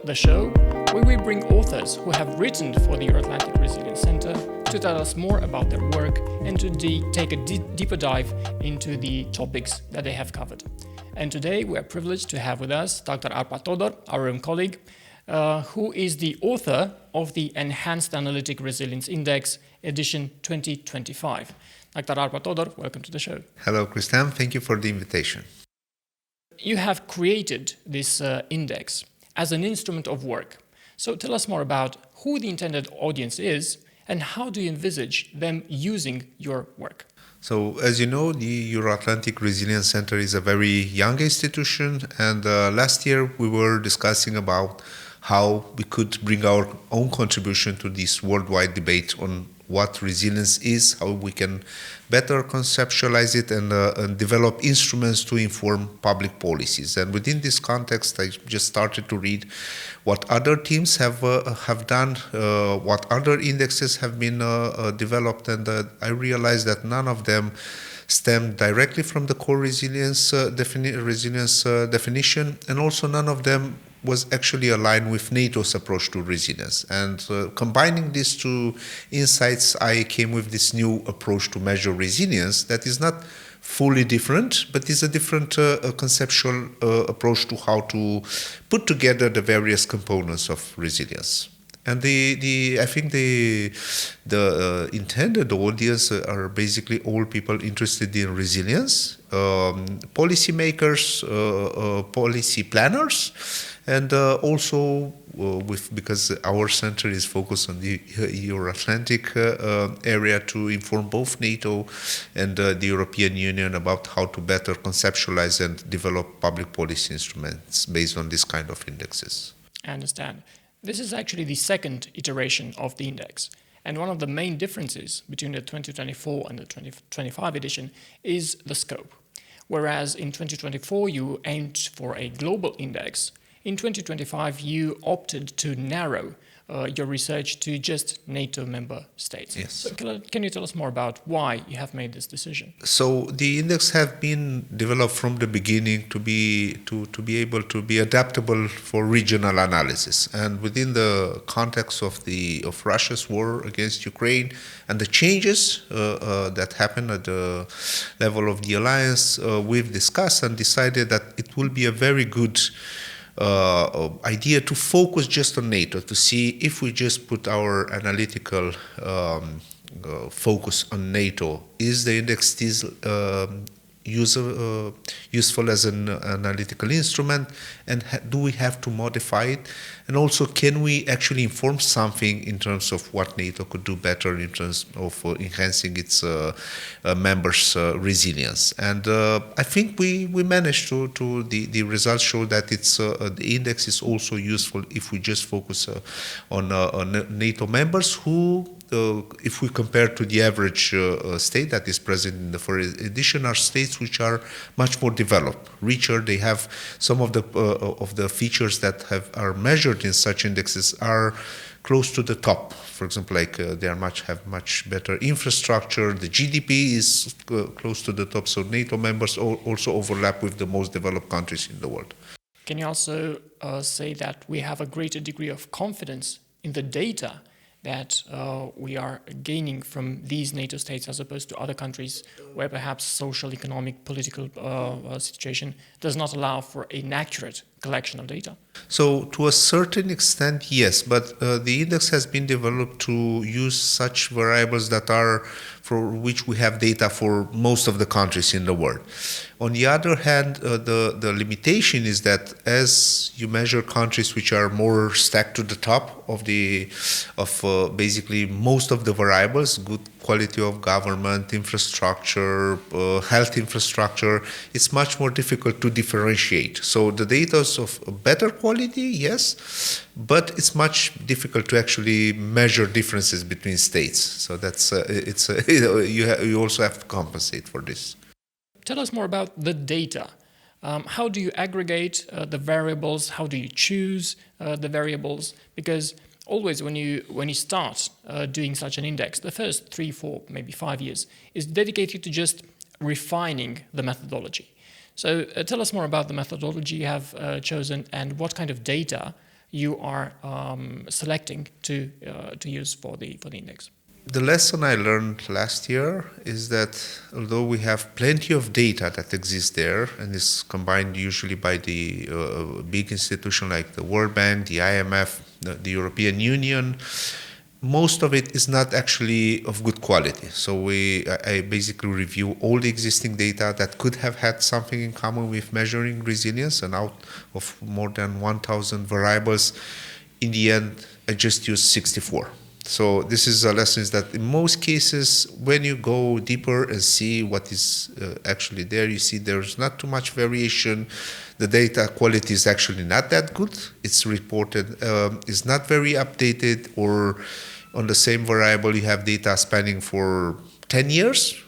the show where we bring authors who have written for the Euro-Atlantic Resilience Center to tell us more about their work and to take a deeper dive into the topics that they have covered. And today we are privileged to have with us Dr. Arpad Todor, our own colleague, who is the author of the Enhanced Analytic Resilience Index, edition 2025. Dr. Arpad Todor, welcome to the show. Hello, Cristian. Thank you for the invitation. You have created this index as an instrument of work. So tell us more about who the intended audience is and how do you envisage them using your work? So, as you know, the Euro-Atlantic Resilience Center is a very young institution, and last year we were discussing about how we could bring our own contribution to this worldwide debate on what resilience is, how we can better conceptualize it and develop instruments to inform public policies. And within this context, I just started to read what other teams have done, what other indexes have been developed, and I realized that none of them stemmed directly from the core resilience definition, and also none of them was actually aligned with NATO's approach to resilience. And combining these two insights, I came with this new approach to measure resilience that is not fully different, but is a different conceptual approach to how to put together the various components of resilience. And I think the intended audience are basically all people interested in resilience, policymakers, policy planners, and also because our center is focused on the Euro-Atlantic area to inform both NATO and the European Union about how to better conceptualize and develop public policy instruments based on this kind of indexes. I understand. This is actually the second iteration of the index. And one of the main differences between the 2024 and the 2025 edition is the scope. Whereas in 2024 you aimed for a global index, in 2025 you opted to narrow your research to just NATO member states. Yes. So can you tell us more about why you have made this decision? So the index have been developed from the beginning to be able to be adaptable for regional analysis, and within the context of Russia's war against Ukraine and the changes that happened at the level of the alliance, we've discussed and decided that it will be a very good idea to focus just on NATO, to see if we just put our analytical focus on NATO, is the index still useful as an analytical instrument, and do we have to modify it? And also, can we actually inform something in terms of what NATO could do better in terms of enhancing its members' resilience? And I think we managed to the results show that the index is also useful if we just focus on NATO members who, if we compare to the average state that is present in the first edition, are states which are much more developed, richer. They have some of the features that are measured in such indexes are close to the top. For example, like they have much better infrastructure. The GDP is close to the top. So NATO members also overlap with the most developed countries in the world. Can you also say that we have a greater degree of confidence in the data that we are gaining from these NATO states as opposed to other countries where perhaps social, economic, political situation does not allow for an accurate collection of data? So to a certain extent, yes, but the index has been developed to use such variables that are for which we have data for most of the countries in the world. On the other hand, the limitation is that as you measure countries which are more stacked to the top of basically most of the variables, good quality of government, infrastructure, health infrastructure, it's much more difficult to differentiate. So the data is of better quality, yes, but it's much difficult to actually measure differences between states. So that's you also have to compensate for this. Tell us more about the data. How do you aggregate the variables? How do you choose the variables? Because always when you start doing such an index, the first 3, 4, maybe 5 years is dedicated to just refining the methodology. So tell us more about the methodology you have chosen and what kind of data you are selecting to use for the index? The lesson I learned last year is that although we have plenty of data that exists there and is combined usually by the big institution like the World Bank, the IMF, the European Union, most of it is not actually of good quality. So I basically review all the existing data that could have had something in common with measuring resilience, and out of more than 1,000 variables, in the end, I just used 64. So this is a lesson, is that in most cases, when you go deeper and see what is actually there, you see there's not too much variation. The data quality is actually not that good. It's reported, is not very updated, or on the same variable you have data spanning for 10 years.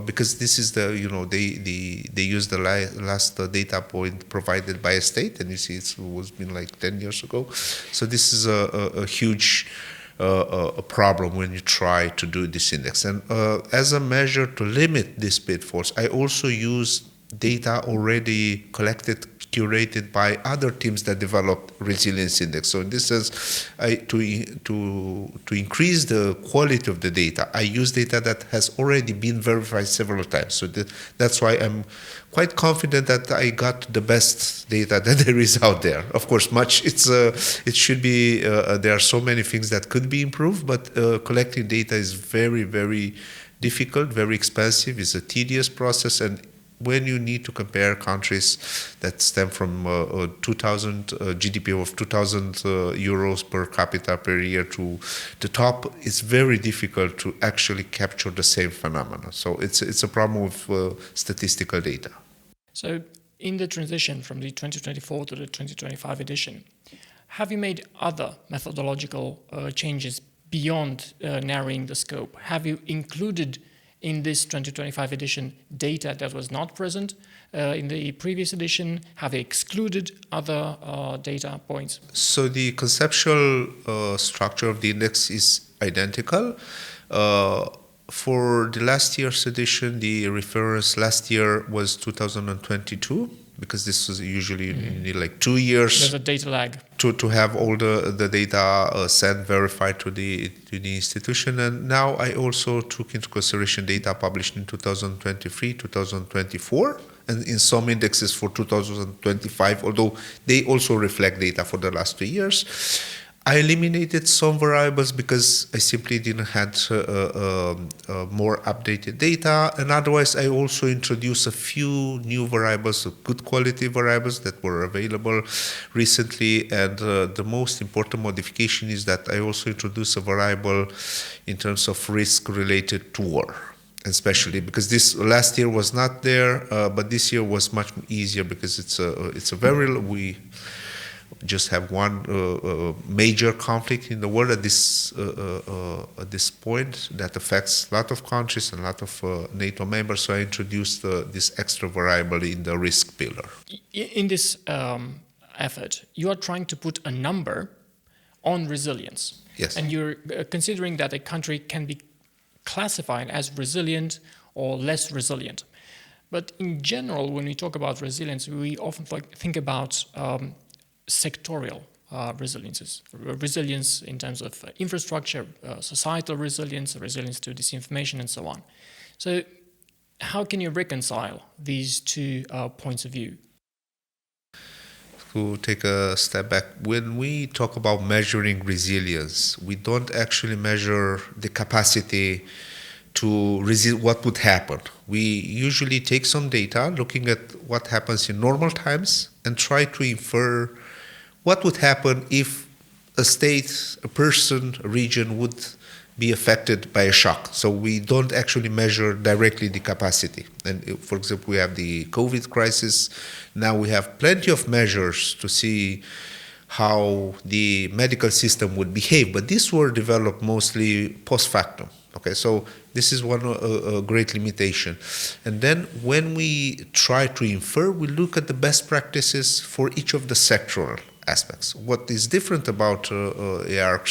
Because this is they use the last data point provided by a state, and you see it was been like 10 years ago. So this is a huge a problem when you try to do this index. And as a measure to limit these pitfalls, I also use data already collected, curated by other teams that developed resilience index. So in this sense, to increase the quality of the data, I use data that has already been verified several times. So that's why I'm quite confident that I got the best data that there is out there. Of course, it should be. There are so many things that could be improved, but collecting data is very, very difficult, very expensive. It's a tedious process, and when you need to compare countries that stem from 2,000 GDP of 2,000 euros per capita per year to the top, it's very difficult to actually capture the same phenomena. So it's a problem with statistical data. So in the transition from the 2024 to the 2025 edition, have you made other methodological changes beyond narrowing the scope? Have you included in this 2025 edition data that was not present in the previous edition? Have they excluded other data points? So the conceptual structure of the index is identical. For the last year's edition, the reference last year was 2022, because this was usually you need like 2 years. There's a data lag. To have all the data sent, verified to the institution. And now I also took into consideration data published in 2023, 2024, and in some indexes for 2025, although they also reflect data for the last 2 years. I eliminated some variables because I simply didn't have more updated data, and otherwise I also introduced a few new variables, good quality variables that were available recently, and the most important modification is that I also introduced a variable in terms of risk related to war. Especially because this last year was not there, but this year was much easier because we just have one major conflict in the world at this point that affects a lot of countries and a lot of NATO members. So I introduced this extra variable in the risk pillar. In this effort, you are trying to put a number on resilience. Yes. And you're considering that a country can be classified as resilient or less resilient. But in general, when we talk about resilience, we often think about sectorial resilience in terms of infrastructure, societal resilience to disinformation, and so on. So how can you reconcile these two points of view? To take a step back, when we talk about measuring resilience, we don't actually measure the capacity to resist what would happen. We usually take some data looking at what happens in normal times and try to infer what would happen if a state, a person, a region would be affected by a shock. So we don't actually measure directly the capacity. And for example, we have the COVID crisis. Now we have plenty of measures to see how the medical system would behave, but these were developed mostly post factum. Okay, so this is one great limitation. And then when we try to infer, we look at the best practices for each of the sectoral aspects. What is different about ARC,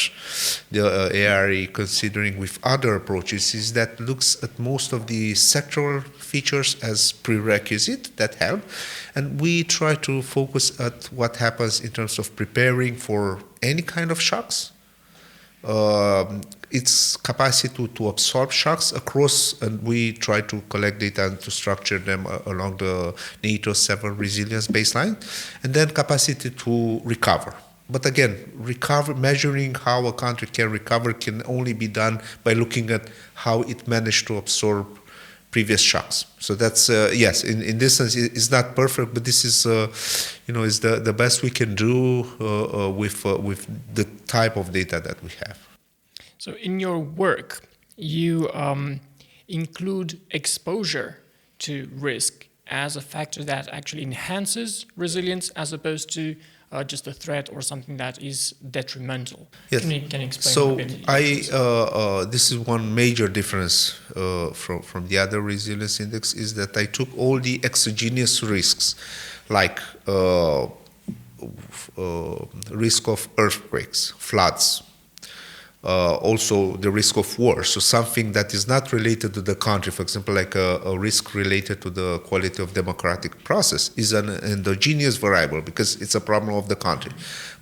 the ARE considering with other approaches, is that looks at most of the sectoral features as prerequisite that help, and we try to focus at what happens in terms of preparing for any kind of shocks, its capacity to absorb shocks across, and we try to collect data and to structure them along the NATO 7 resilience baseline, and then capacity to recover. But again, measuring how a country can recover can only be done by looking at how it managed to absorb previous shocks. So that's yes, in this sense, it's not perfect, but this is is the best we can do with the type of data that we have. So in your work, you include exposure to risk as a factor that actually enhances resilience, as opposed to just a threat or something that is detrimental. Yes. Can you explain so a bit? This is one major difference from the other resilience index, is that I took all the exogenous risks, like risk of earthquakes, floods, also the risk of war. So something that is not related to the country, for example, like a risk related to the quality of democratic process, is an endogenous variable because it's a problem of the country.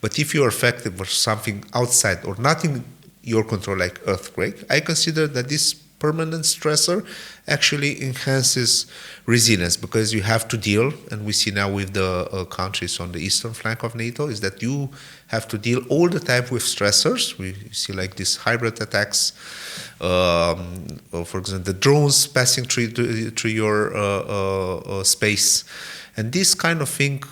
But if you are affected by something outside or not in your control, like earthquake, I consider that this permanent stressor actually enhances resilience, because you have to deal, and we see now with the countries on the eastern flank of NATO, is that you have to deal all the time with stressors. We see like these hybrid attacks, for example, the drones passing through your space. And this kind of thing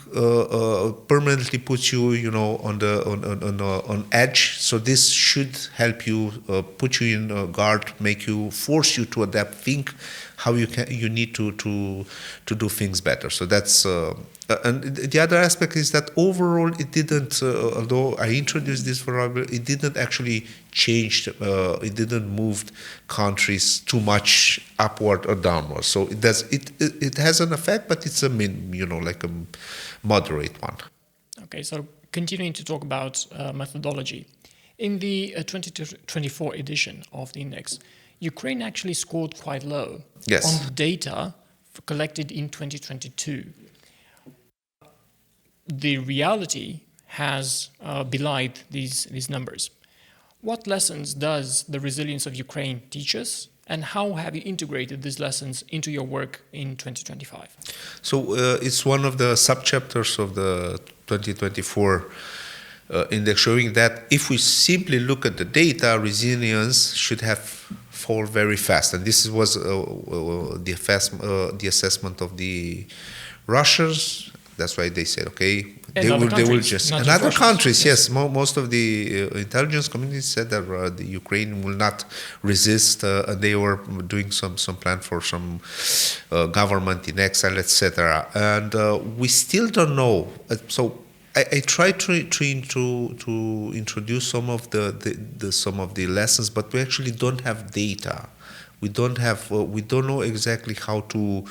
permanently puts you, on edge. So this should help you, put you in guard, force you to adapt, think how you need to do things better. So that's and the other aspect is that overall it didn't, although I introduced this variable, it didn't actually change. It didn't move countries too much upward or downward. So it does. It has an effect, but it's a like a moderate one. Okay, so continuing to talk about methodology. In the 2024 edition of the index, Ukraine actually scored quite low on the data collected in 2022. The reality has belied these numbers. What lessons does the resilience of Ukraine teach us, and how have you integrated these lessons into your work in 2025? So it's one of the subchapters of the 2024 index, showing that if we simply look at the data, resilience should have fall very fast. And this was the assessment of the Russians. That's why they said, okay, they will just. And other countries, yes. Most of the intelligence community said that the Ukraine will not resist. They were doing some plan for some government in exile, etc. And we still don't know. So I tried to introduce some of the lessons, but we actually don't have data. We don't know exactly how to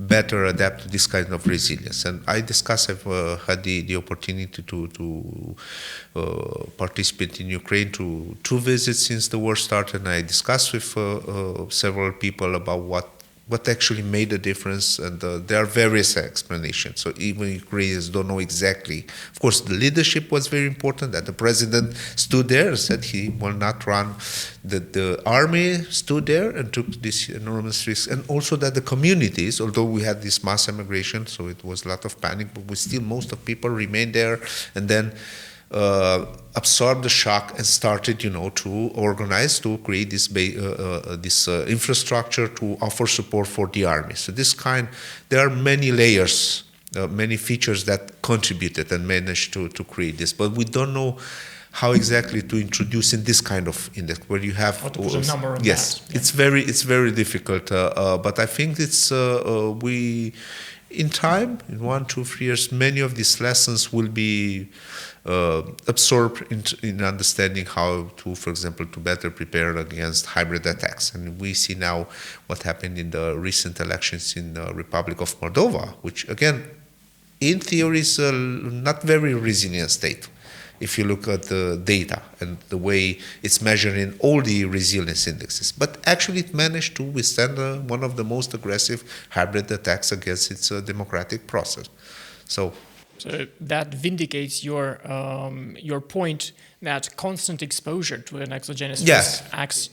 better adapt to this kind of resilience. And I've had the opportunity to participate in Ukraine to 2 visits since the war started, and I discussed with several people about what actually made a difference, and there are various explanations. So even Ukrainians don't know exactly. Of course, the leadership was very important, that the president stood there and said he will not run. The army stood there and took this enormous risk. And also that the communities, although we had this mass immigration, so it was a lot of panic, but most of people remained there, and then absorbed the shock and started, to organize, to create this infrastructure to offer support for the army. So there are many layers, many features that contributed and managed to create this, but we don't know how exactly to introduce in this kind of index where you have to put a number on yes, that. It's very difficult. But I think it's in time, in 1, 2, 3 years, many of these lessons will be absorbed in understanding how to, for example, to better prepare against hybrid attacks. And we see now what happened in the recent elections in the Republic of Moldova, which again in theory, is a not very resilient state. If you look at the data and the way it's measured in all the resilience indexes. But actually it managed to withstand one of the most aggressive hybrid attacks against its democratic process. So that vindicates your point that constant exposure to an exogenous risk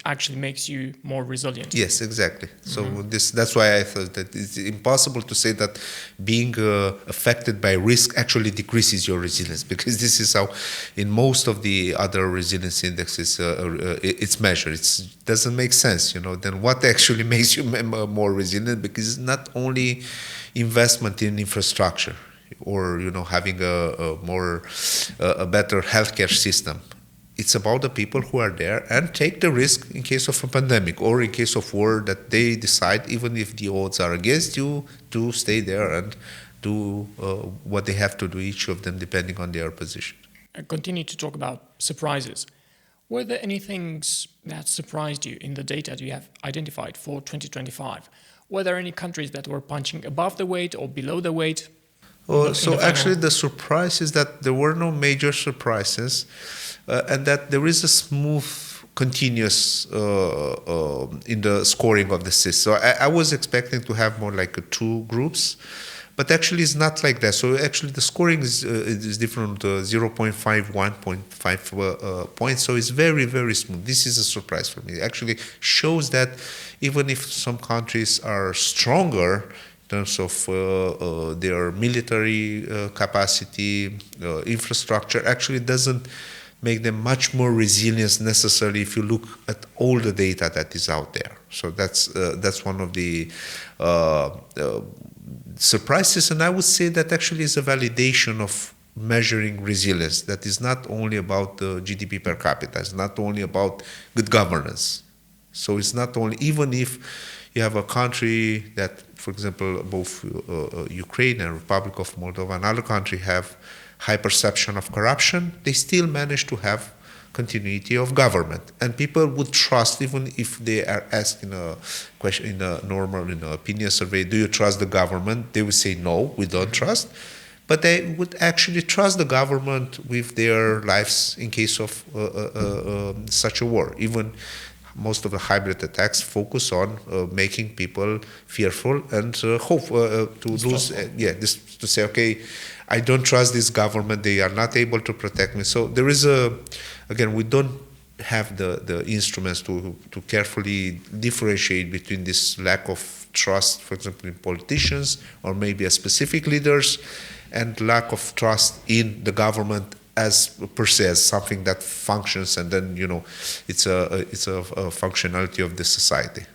actually makes you more resilient. Yes, exactly. So that's why I thought that it's impossible to say that being affected by risk actually decreases your resilience, because this is how in most of the other resilience indexes it's measured. It doesn't make sense, then what actually makes you more resilient? Because it's not only investment in infrastructure, or having a better healthcare system. It's about the people who are there and take the risk in case of a pandemic or in case of war, that they decide, even if the odds are against you, to stay there and do what they have to do, each of them depending on their position. I continue to talk about surprises. Were there any things that surprised you in the data that you have identified for 2025? Were there any countries that were punching above the weight or below the weight? So actually the surprise is that there were no major surprises, and that there is a smooth, continuous in the scoring of the system. So I was expecting to have more like two groups, but actually it's not like that. So actually the scoring is different, 0.5, 1.5 points. So it's very, very smooth. This is a surprise for me. It actually shows that even if some countries are stronger in terms of their military capacity, infrastructure, actually doesn't make them much more resilient necessarily if you look at all the data that is out there. So that's one of the surprises, and I would say that actually is a validation of measuring resilience. That is not only about the GDP per capita, it's not only about good governance. So it's not only, even if you have a country that, for example, both Ukraine and Republic of Moldova and other countries have high perception of corruption, they still manage to have continuity of government. And people would trust, even if they are asked in a question, in a normal opinion survey, do you trust the government? They would say, no, we don't trust. But they would actually trust the government with their lives in case of such a war. Even most of the hybrid attacks focus on making people fearful and hope to lose. To say, okay, I don't trust this government. They are not able to protect me. So there is again, we don't have the instruments to carefully differentiate between this lack of trust, for example, in politicians or maybe as specific leaders, and lack of trust in the government as per se, as something that functions, and then it's a functionality of the society.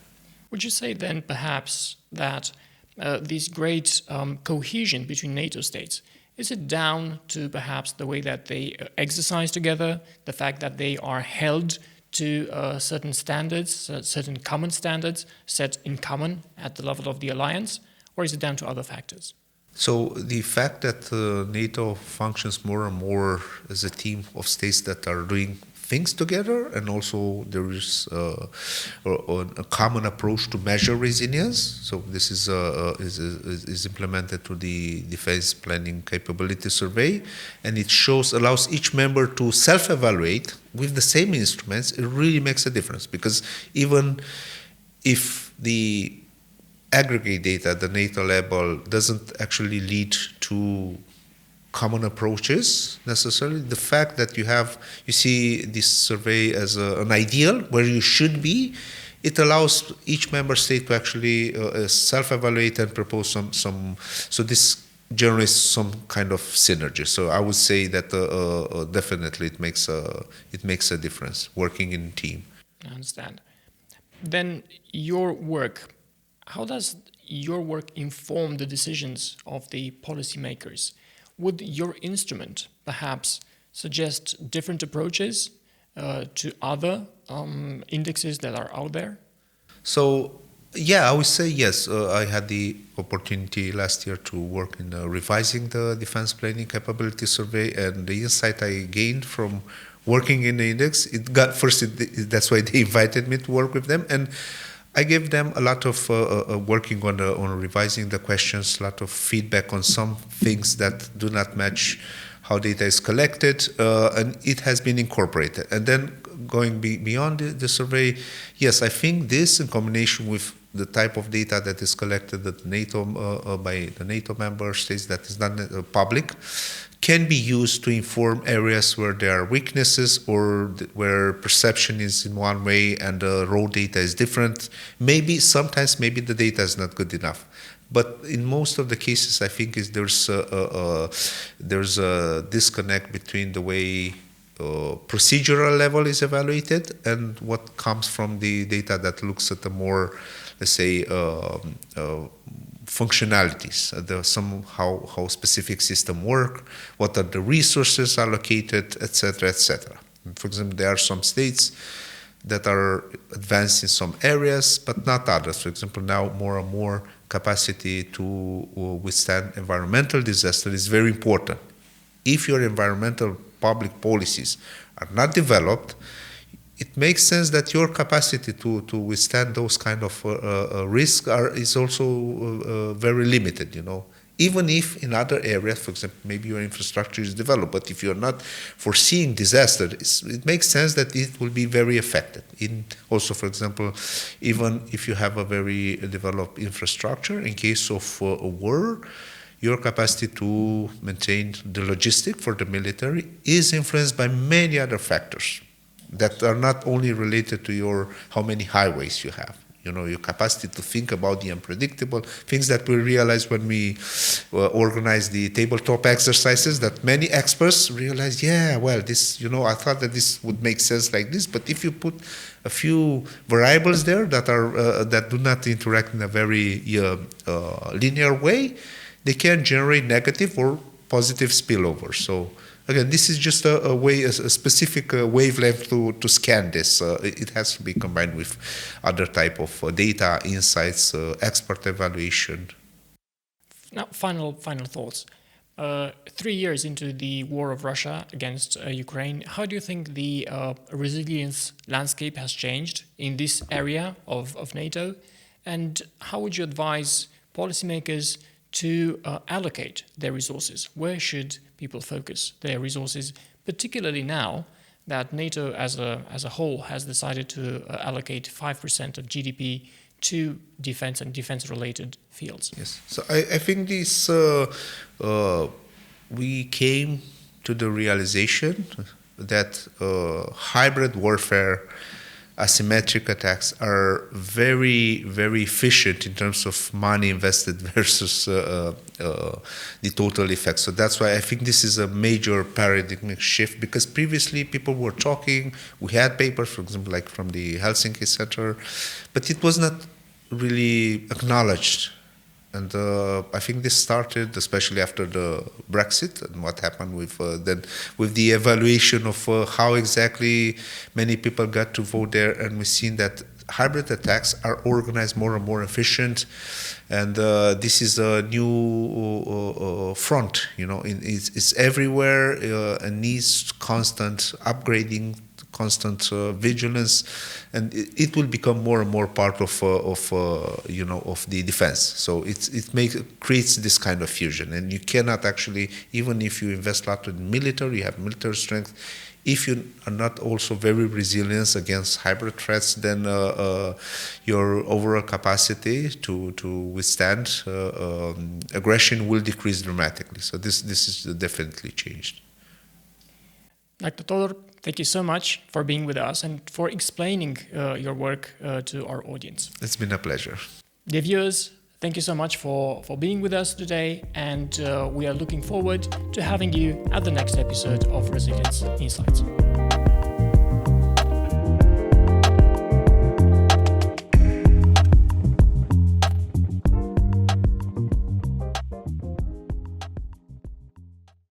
Would you say then perhaps that this great cohesion between NATO states, is it down to perhaps the way that they exercise together, the fact that they are held to certain standards, certain common standards set in common at the level of the alliance, or is it down to other factors? So the fact that NATO functions more and more as a team of states that are doing things together, and also there is a common approach to measure resilience. So this is implemented to the Defense Planning Capability Survey, and it allows each member to self-evaluate with the same instruments. It really makes a difference, because even if the aggregate data at the NATO level doesn't actually lead to common approaches necessarily, the fact that you see this survey as an ideal where you should be, it allows each member state to actually self-evaluate and propose some. So this generates some kind of synergy. So I would say that definitely it makes a difference working in team. I understand. Then your work. How does your work inform the decisions of the policymakers? Would your instrument perhaps suggest different approaches to other indexes that are out there? So, yeah, I would say yes. I had the opportunity last year to work in revising the Defense Planning Capability Survey, and the insight I gained from working in the index, that's why they invited me to work with them. And I gave them a lot of working on revising the questions, a lot of feedback on some things that do not match how data is collected, and it has been incorporated. And then going beyond the survey, yes, I think this in combination with the type of data that is collected at NATO by the NATO member states that is not public, can be used to inform areas where there are weaknesses or where perception is in one way and the raw data is different. Sometimes the data is not good enough. But in most of the cases, I think there's a disconnect between the way procedural level is evaluated and what comes from the data that looks at the more, let's say, functionalities, how specific system work, what are the resources allocated, etc., etc. For example, there are some states that are advanced in some areas, but not others. For example, now more and more capacity to withstand environmental disaster is very important. If your environmental public policies are not developed, it makes sense that your capacity to withstand those kind of risks is also very limited, Even if in other areas, for example, maybe your infrastructure is developed, but if you're not foreseeing disaster, it makes sense that it will be very affected. Also, for example, even if you have a very developed infrastructure, in case of a war, your capacity to maintain the logistic for the military is influenced by many other factors that are not only related to how many highways you have. Your capacity to think about the unpredictable, things that we realize when we organize the tabletop exercises, that many experts realize, this, I thought that this would make sense like this, but if you put a few variables there that do not interact in a very linear way, they can generate negative or positive spillover. So again, this is just a specific wavelength to scan this. It has to be combined with other type of data, insights, expert evaluation. Now, final thoughts. 3 years into the war of Russia against Ukraine, how do you think the resilience landscape has changed in this area of NATO? And how would you advise policymakers to allocate their resources? Where should people focus their resources, particularly now that NATO as a whole has decided to allocate 5% of GDP to defense and defense-related fields? Yes. So I think this we came to the realization that hybrid warfare, asymmetric attacks are very, very efficient in terms of money invested versus the total effect. So that's why I think this is a major paradigmic shift, because previously people were talking, we had papers, for example, like from the Helsinki Center, but it was not really acknowledged. And I think this started especially after the Brexit and what happened with the evaluation of how exactly many people got to vote there, and we've seen that hybrid attacks are organized more and more efficient, and this is a new front. It's everywhere and needs constant upgrading, constant vigilance, and it will become more and more part of the defense. So it creates this kind of fusion, and you cannot actually, even if you invest a lot in military, you have military strength. If you are not also very resilient against hybrid threats, then your overall capacity to withstand aggression will decrease dramatically. So this is definitely changed. Dr. Todor, thank you so much for being with us and for explaining your work to our audience. It's been a pleasure. Dear viewers, thank you so much for being with us today, and we are looking forward to having you at the next episode of Resilience Insights.